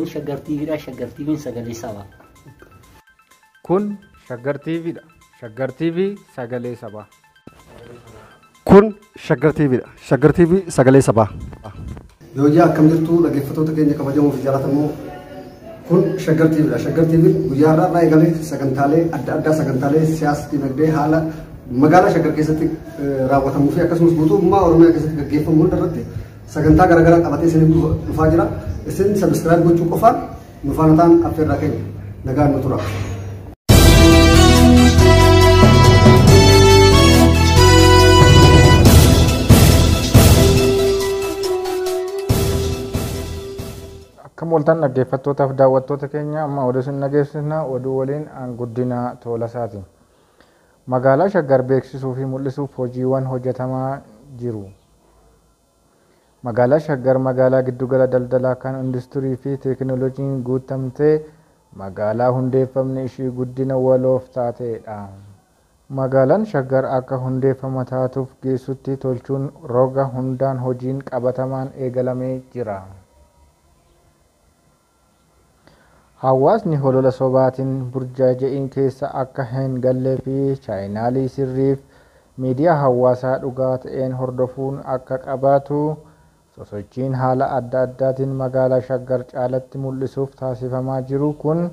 Kun Shaggar TVdha. Shaggar TV'n sagalee sabaa. Kun Shaggar TVdha. Shaggar TV sagalee sabaa. Kun Shaggar TVdha. Shaggar TV sagalee sabaa. Yoo akkam jirtu dhaggeeffattoota keenya kabajamoo fi jaallatamoo kun Shaggar TVdha. Shaggar TV guyyaa har'aa eegalee sagantaalee adda addaa sagantaalee siyaasa dinagdee haala magaalaa Shaggar keessatti raawwatamuu fi akkasumas guutummaa Oromiyaa keessatti gaggeeffamu hundarratti sagantaa garaagaraa qabatee isiniif dhufaa jira. Isin sabiskiraayib gochuu qofaan nu faana ta'aa affeerraa keenya nagaan nu tura. Akkam oltan dhaggeeffattootaaf daawwattoota keenya amma oduu isin dhageessisna oduu waliin Guddina Toolasaati. Magaalaa Shaggar beeksisuu fi mul'isuuf hojiiwwan hojjetamaa jiru. Magaalaa Shaggar magaalaa giddugala daldalaa kan industirii fi teekinooloojiin guutamtee magaalaa hundeeffamni ishii guddina waloof taatedha. Magaalaan Shaggar akka hundeeffama taatuuf geessutti tolchuun roga hundaan hojiin qabatamaan eegalamee jira. Hawaasni holola sobaatiin burjaaje'iin keessa akka hin gallee fi chaayinaalii sirriif miidiyaa hawaasaa dhugaa ta'een hordofuun akka qabaatu sosochiin haala adda addaatiin magaalaa Shaggar caalatti mul'isuuf taasifamaa jiru kun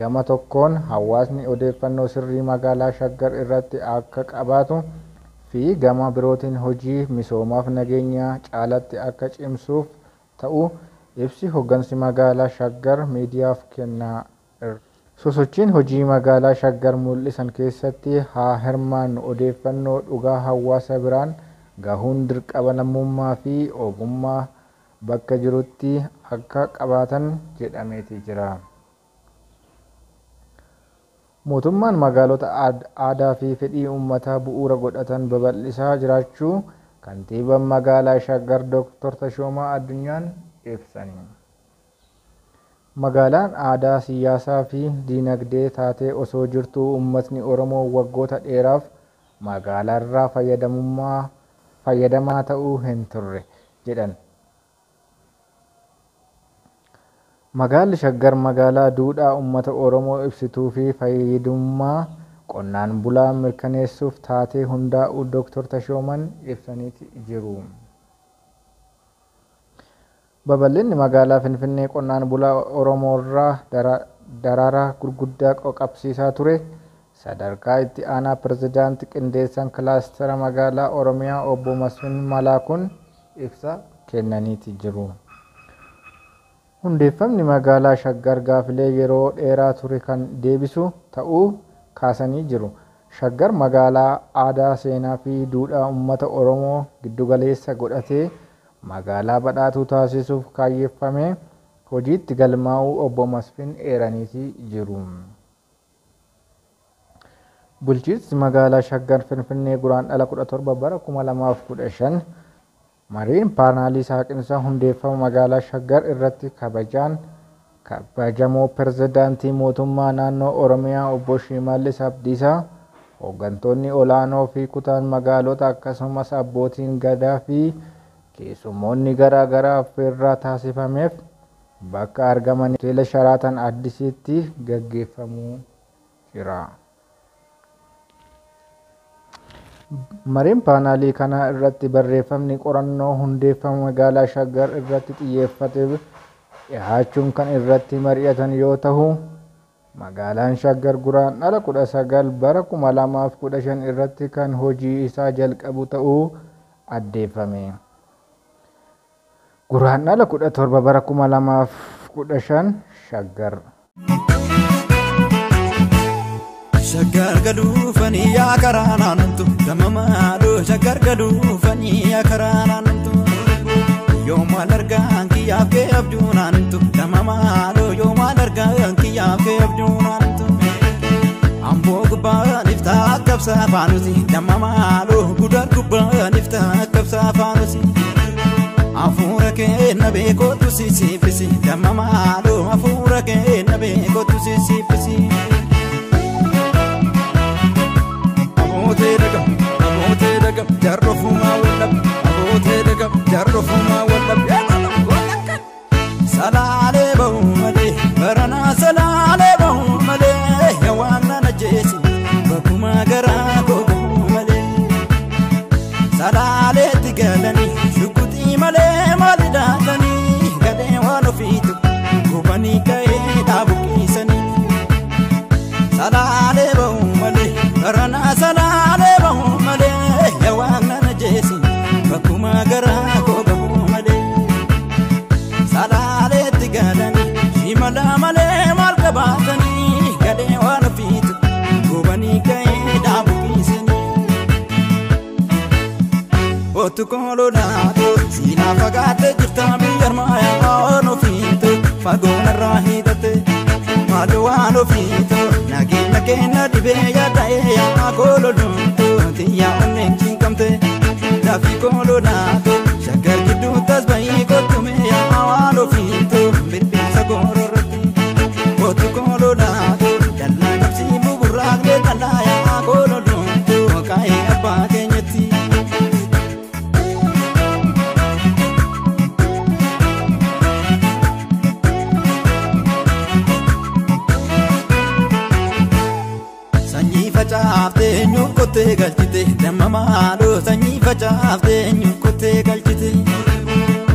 gama tokkoon hawaasni odeeffannoo sirrii magaalaa Shaggar irratti akka qabaatu fi gama birootiin hojii misoomaaf nageenyaa caalatti akka cimsuuf ta'u ibsi hoggansi magaalaa Shaggar miidiyaaf kennaa. Sosochiin hojii magaalaa Shaggar mul'isan keessatti haa hirmaannu odeeffannoo dhugaa hawaasa biraan gahuun dirqama lammummaa fi ogummaa bakka jirutti akka qabaatan jedhameeti jira. Mootummaan magaalota aadaa fi fedhii uummataa bu'uura godhatan babal'isaa jiraachuu kantiibaan magaalaa Shaggar Dr. Tashoomaa Addunyaan ibsanii. Magaalaan aadaa siyaasaa fi dinagdee taatee osoo jirtuu uummatni Oromoo waggoota dheeraaf magaalaarraa fayyadamaa ta'uu hin turre jedhan. Magaalli Shaggar magaalaa duudhaa uummata Oromoo ibsituu fi fayyadamummaa qonnaan bulaa mirkaneessuuf taatee hundaa'uu Dr. Tashoomaan ibsaniiti jiru. Babal'inni magaalaa Finfinnee qonnaan bulaa Oromoo irraa daraaraa gurguddaa qabsiisaa ture. Sadarkaa itti aanaa pirezidaantii qindeessan kilaastera magaalaa Oromiyaa obbo Masfin Malaakuun ibsa kennaniiti jiru. Hundeeffamni magaalaa Shaggar gaafilee yeroo dheeraa ture kan deebisu ta'uu kaasanii jiru. Shaggar magaalaa aadaa, seenaa fi duudhaa uummata Oromoo giddugaleessa godhatee magaalaa badhaatuu taasisuuf kaayyeeffamee hojiitti galmaa'uu obbo Masfin eeraniiti jiru. Bulchiinsi magaalaa Shaggar Finfinnee Guraandhala 17 bara 2015 mariin paanaalii saaqinsa hundeeffama magaalaa Shaggar irratti kabajamoo pirezidaantii mootummaa naannoo Oromiyaa obbo Shimallis Abdiisaa, hooggantoonni olaanoo fi kutaan magaalota akkasumas abbootiin gadaa fi keessummoonni garaa garaa affeerraa taasifameef bakka argaman hoteela Sharaatan Addisiitti gaggeeffamuu jira. Mariin paanaalii kana irratti barreeffamni qorannoo hundeeffama magaalaa Shaggar irratti xiyyeeffate dhiyaachuun kan irratti mari'atan yoo ta'u, magaalaan Shaggar Guraandhala 19 bara 2015 irratti kan hojii isaa jalqabu ta'uu addeeffame. Guraandhala 17 bara 2015 Shaggar. Shaggar gadufanii yaa karaanantu damamaadho Shaggar gadufanii yaa karaanantu yoomaan argaan kiyyaaf kee abjuunantu damamaadho yoomaan argaan kiyyaaf kee abjuunantu amboo gubbaan iftaa qabsaa faanusi damamaadho gudar gubbaan iftaa qabsaa faanusi afuura kee na beekootu sisiifisi damamaadho afuura kee na beekootu sisiifisi. Abootee dagam jarrofumaa wallab abootee dagam jarrofumaa wallab salaalee ba'u bakuma garaa koo malee salaaleetti galanii shukutii malee maali daatanii gadee waan ofiitu gubanii ka'ee dhaabuqiisanii salaalee ba'u malee baranaa salaalee ba'u malee yawaan nana jeesi bakuma garaa koo malee salaaleetti galanii shimala malee maal qabaatanii gadee waan ofiitu gubanii ka'ee dhaabuqiisanii otu koololaatu siinaa fagaate jirta biyyarmaayaa waan ofiitu fagoonarraa hidhate maal waan ofiitu nageenya keenya dhibee yaada'ee yaa koololumtu tiyyaa onneen cinqamte dafii koololaatu shaggar gidduu tasba'ii kottume yaa waan ofiitu birbirsa goororratti otu koololaatu dallaa qabsii buburraaqlee dallaa yaa koololumtu kaa'ee abbaa keenyatti. Facaaftee nyuukottee galchite damma maaloo sanyii facaaftee nyuukottee galchite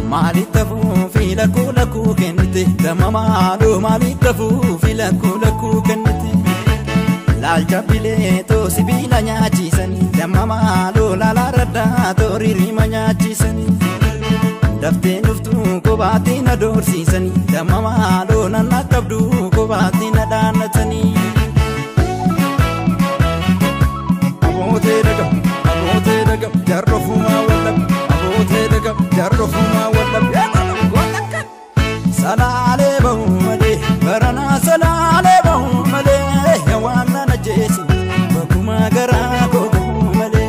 maaliif tafuufi lakkuu kennite damma maaloo maaliif tafuufi lakkuu kennite laalcha bileetoo sibiila nyaachisanii damma maaloo laalaa raddaatoo ririima nyaachisanii daftee dhuftuu kobaatti na doorsiisanii damma maaloo nanna qabduu kobaatti na dhaannatanii. Abootee dagam jarrofumaa wallab abootee dagam jarrofumaa wallab salaalee ba'u malee baranaa salaalee ba'u malee yawaan nana jeesi bakuma garaa koo malee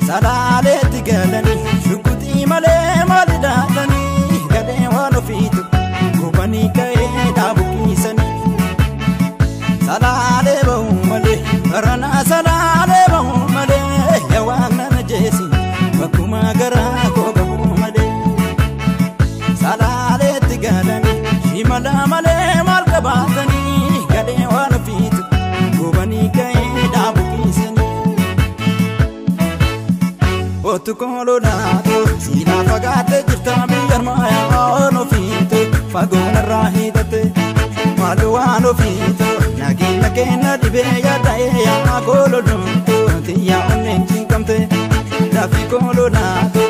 salaaleetti galanii shukutii malee maali daatanii gadee waan ofiitu gubanii ka'ee dhaabuqiisanii salaalee ba'u malee baranaa salaalee ba'u malee yawaan nana jeesi bakuma garaa koo malee salaaleetti galanii shimala malee maal qabaatanii gadee waan ofiitu gubanii ka'ee dhaabuqiisanii otu koololaatu siinaa fagaate jirta biyyarmaayaa waan ofiitu fagoonarraa hidhate maal waan ofiitu nageenya keenya dhibee yaada'ee yaa koololumtu tiyyaa onneen cinqamte dafii koololaatu